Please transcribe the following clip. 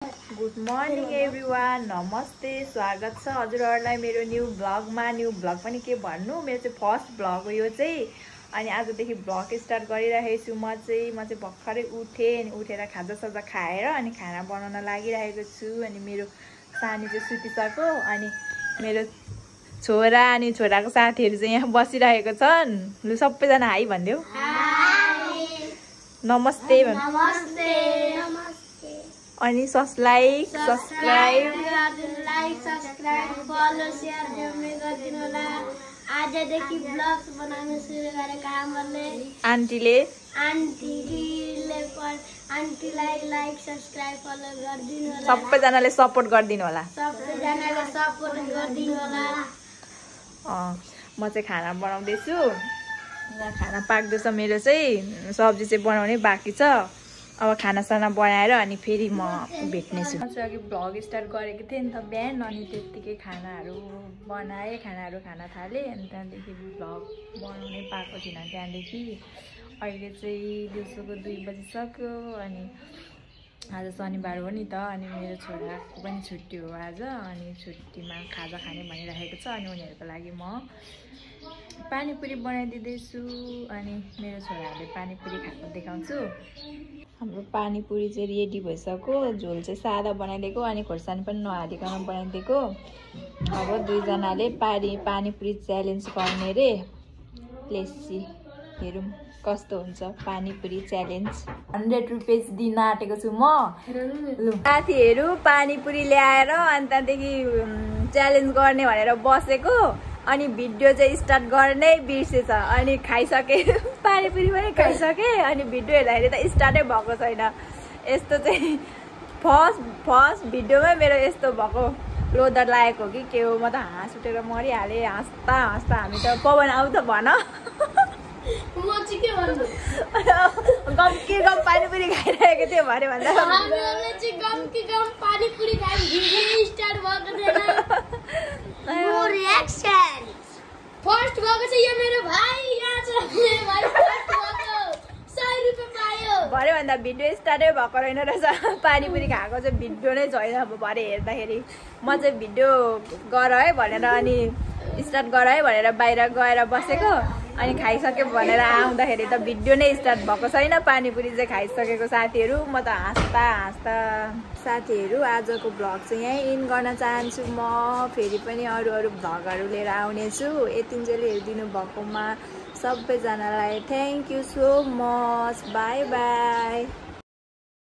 Good morning everyone, नमस्ते, स्वागत छ हजुरहरूलाई मेरो न्यू ब्लगमा। न्यू ब्लग पनि के भन्नु, मेरो चाहिँ फर्स्ट ब्लग हो यो चाहिँ। अनि आजदेखि ब्लग स्टार्ट गरिरहेको छु। म चाहिँ भर्खरै उठेँ, अनि उठेर खाजासाजा खाएर अनि खाना बनाउन लागिरहेको छु। अनि मेरो सानी चाहिँ सुतिसक्यो, अनि मेरो छोरा अनि छोराको साथीहरू चाहिँ यहाँ बसिरहेको छन्। लु सबैजना हाई भनिदेऊ। नमस्ते नमस्ते। अनि सब्सक्राइब फलो शेयर गरिदिनु होला। आजदेखि ब्लग्स बनाउन सुरु गरेका हामीले आन्टीलाई लाइक सब्सक्राइब फलो गरिदिनु होला। सबैजनाले सपोर्ट गरिदिनु होला। म चाहिँ खाना बनाउँदैछु। यहाँ खाना पाक्दैछ। मेरो चाहिँ सब्जी चाहिँ बनाउनै बाँकी छ। अब खानासाना बनाएर अनि फेरि म भेट्नेछु। म चाहिँ अघि भ्लग स्टार्ट गरेको थिएँ नि त बिहान, अनि त्यत्तिकै खानाहरू बनाएँ, खानाहरू खान थालेँ। अनि त्यहाँदेखि भ्लग बनाउनै पाएको थिइनँ। त्यहाँदेखि अहिले चाहिँ दिउँसोको 2 बजिसक्यो। अनि आज शनिबार हो नि त, अनि मेरो छोराको पनि छुट्टी हो आज। अनि छुट्टीमा खाजा खाने भनिरहेको छ। अनि उनीहरूको लागि म पानीपुरी बनाइदिँदैछु। अनि मेरो छोराहरूले पानीपुरी खाएको देखाउँछु। हाम्रो पानीपुरी चाहिँ रेडी भइसक्यो। झोल चाहिँ सादा बनाइदिएको, अनि खोर्सानी पनि नहालिकन बनाइदिएको। अब दुईजनाले पानीपुरी च्यालेन्ज गर्ने रे। लेसी हेरौँ कस्तो हुन्छ पानीपुरी च्यालेन्ज। 100 रुपियाँ दिन आँटेको छु म। लु साथीहरू पानीपुरी ल्याएर अनि त्यहाँदेखि च्यालेन्ज गर्ने भनेर बसेको। अनि भिडियो चाहिँ स्टार्ट गर्नै बिर्सेछ। अनि खाइसके, पानीपुरी पनि खाइसके। अनि भिडियो हेर्दाखेरि त स्टार्टै भएको छैन। यस्तो चाहिँ फर्स्ट भिडियोमै मेरो यस्तो भएको लोदर लागेको हो कि के हो। म त हाँस उठेर मरिहालेँ। हाँस्दा हामी त पवन आऊ त भन। गम पानीपुरी खाइरहेको थियो भने भन्दा फर्स्ट गएको चाहिँ यो मेरो भाइ यहाँ छ। मेरो भाइ फर्स्ट गएको 100 रुपैयाँ पायो। भरे भन्दा भिडियो स्टार्टै भएको रहेन रहेछ। पानीपुरी खाएको चाहिँ भिडियो नै छैन। अब भरे हेर्दाखेरि म चाहिँ भिडियो गर है भनेर, अनि स्टार्ट गर है भनेर बाहिर गएर बसेको। अनि खाइसक्यो भनेर आउँदाखेरि त भिडियो नै स्टार्ट भएको छैन। पानीपुरी चाहिँ खाइसकेको साथीहरू। म त हाँस्दा साथीहरू आजको भ्लग चाहिँ यहीँ इन गर्न चाहन्छु। म फेरि पनि अरू भ्लगहरू लिएर आउनेछु। यतिन्जेल हेरिदिनु भएकोमा सबैजनालाई thank you so much. By by.